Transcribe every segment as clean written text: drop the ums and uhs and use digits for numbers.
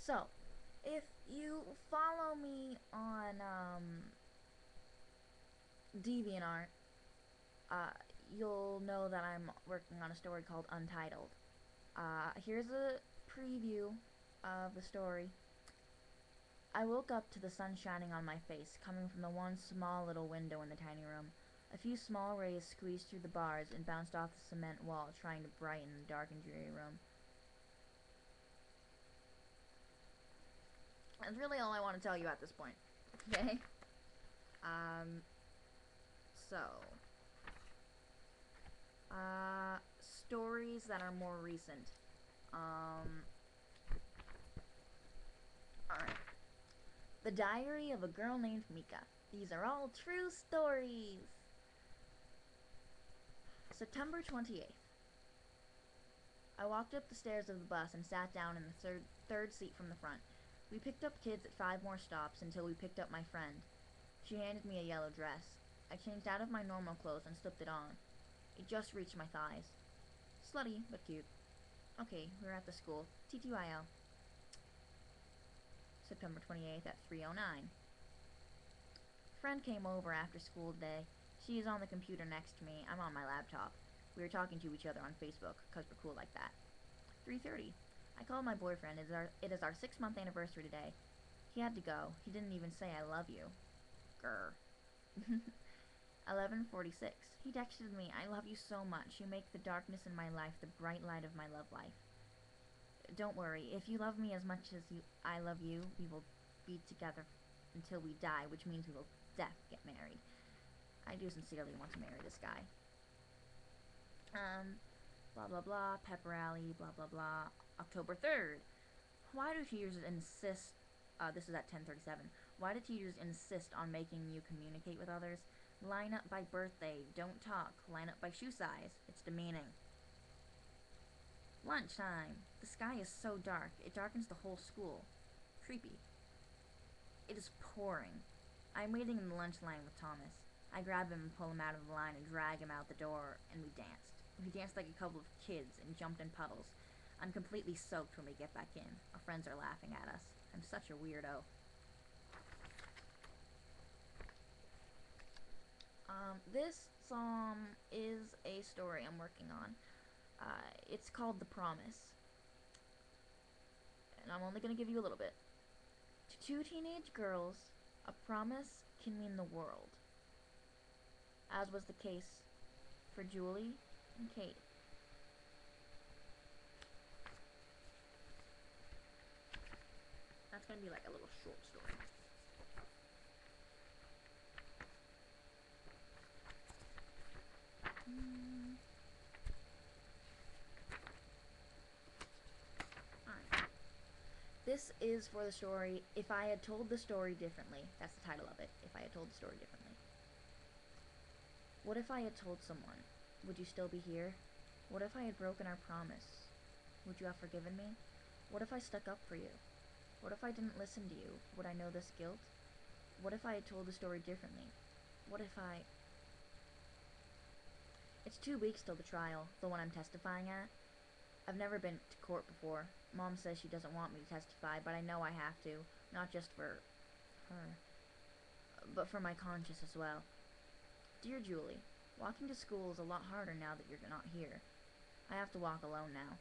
So, if you follow me on DeviantArt, you'll know that I'm working on a story called Untitled. Here's a preview of the story. I woke up to the sun shining on my face, coming from the one small little window in the tiny room. A few small rays squeezed through the bars and bounced off the cement wall, trying to brighten the dark and dreary room. That's really all I want to tell you at this point. Okay? Um, so, stories that are more recent. Alright. The Diary of a Girl Named Mika. These are all true stories. September 28th. I walked up the stairs of the bus and sat down in the third seat from the front. We picked up kids at 5 more stops until we picked up my friend. She handed me a yellow dress. I changed out of my normal clothes and slipped it on. It just reached my thighs. Slutty, but cute. Okay, we're at the school. TTYL. September 28th at 3:09. Friend came over after school today. She is on the computer next to me. I'm on my laptop. We were talking to each other on Facebook, because we're cool like that. 3:30. I called my boyfriend. It is our 6-month anniversary today. He had to go. He didn't even say I love you. Grr. 11:46. He texted me, I love you so much. You make the darkness in my life the bright light of my love life. Don't worry. If you love me as much as I love you, we will be together until we die, which means we will get married. I do sincerely want to marry this guy. Blah blah blah, pepper alley, blah blah blah. October 3rd. Why do teachers insist, this is at 10:37, why do teachers insist on making you communicate with others? Line up by birthday, don't talk, line up by shoe size, it's demeaning. Lunchtime. The sky is so dark, it darkens the whole school. Creepy. It is pouring. I'm waiting in the lunch line with Thomas. I grab him and pull him out of the line and drag him out the door, and we danced. We danced like a couple of kids and jumped in puddles. I'm completely soaked when we get back in. Our friends are laughing at us. I'm such a weirdo. This song is a story I'm working on. It's called The Promise. And I'm only going to give you a little bit. To 2 teenage girls, a promise can mean the world. As was the case for Julie and Kate. That's going to be like a little short story. Alright. This is for the story, If I Had Told the Story Differently. That's the title of it, If I Had Told the Story Differently. What if I had told someone? Would you still be here? What if I had broken our promise? Would you have forgiven me? What if I stuck up for you? What if I didn't listen to you? Would I know this guilt? What if I had told the story differently? What if I... It's 2 weeks till the trial, the one I'm testifying at. I've never been to court before. Mom says she doesn't want me to testify, but I know I have to. Not just for her, but for my conscience as well. Dear Julie, walking to school is a lot harder now that you're not here. I have to walk alone now.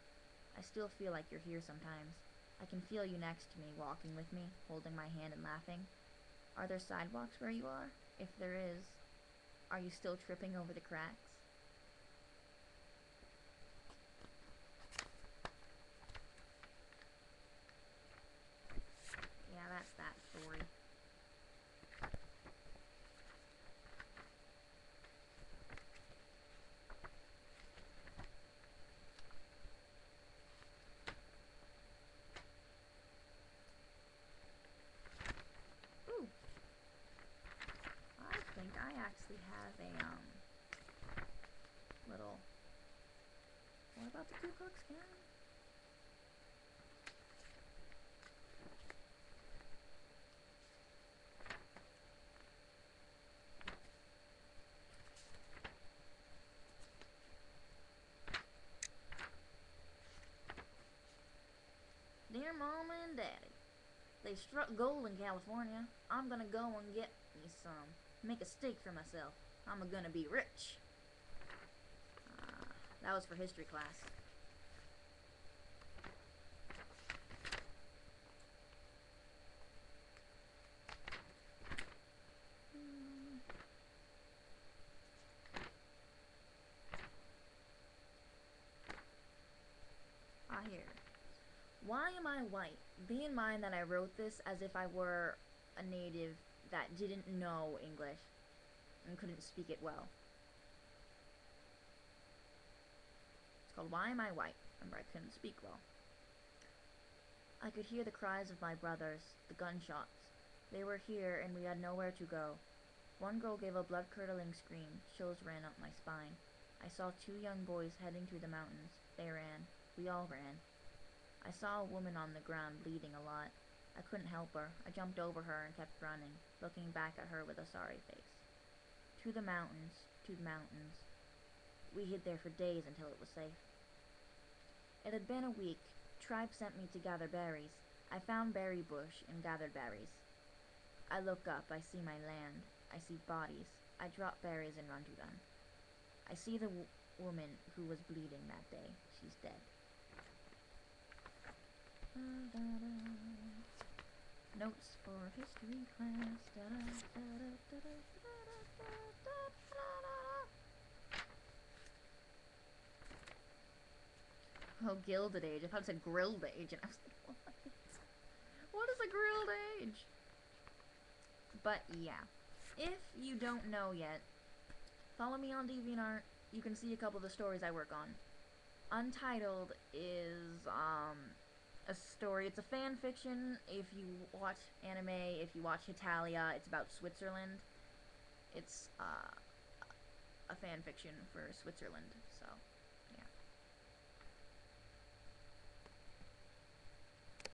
I still feel like you're here sometimes. I can feel you next to me, walking with me, holding my hand and laughing. Are there sidewalks where you are? If there is, are you still tripping over the cracks? Yeah, that's that story. Ooh. I think I actually have a, little... What about the Ku Klux Klan? Dear Mom and Daddy, They struck gold in California. I'm gonna go and get me some. Make a steak for myself. I'm gonna be rich. That was for history class. Here. Why am I white? Bear in mind that I wrote this as if I were a native that didn't know English and couldn't speak it well. It's called Why Am I White? Remember, I couldn't speak well. I could hear the cries of my brothers, the gunshots. They were here and we had nowhere to go. One girl gave a blood-curdling scream. Chills ran up my spine. I saw two young boys heading through the mountains. They ran. We all ran. I saw a woman on the ground bleeding a lot. I couldn't help her. I jumped over her and kept running, looking back at her with a sorry face. To the mountains, to the mountains. We hid there for days until it was safe. It had been a week. Tribe sent me to gather berries. I found berry bush and gathered berries. I look up. I see my land. I see bodies. I drop berries and run to them. I see the woman who was bleeding that day. She's dead. Notes for history class. Oh, Gilded Age. I thought it said Grilled Age, and I was like, what? What is a Grilled Age? But yeah, if you don't know yet, follow me on DeviantArt. You can see a couple of the stories I work on. Untitled is a story. It's a fan fiction. If you watch anime, if you watch Italia, it's about Switzerland. It's a fan fiction for Switzerland. So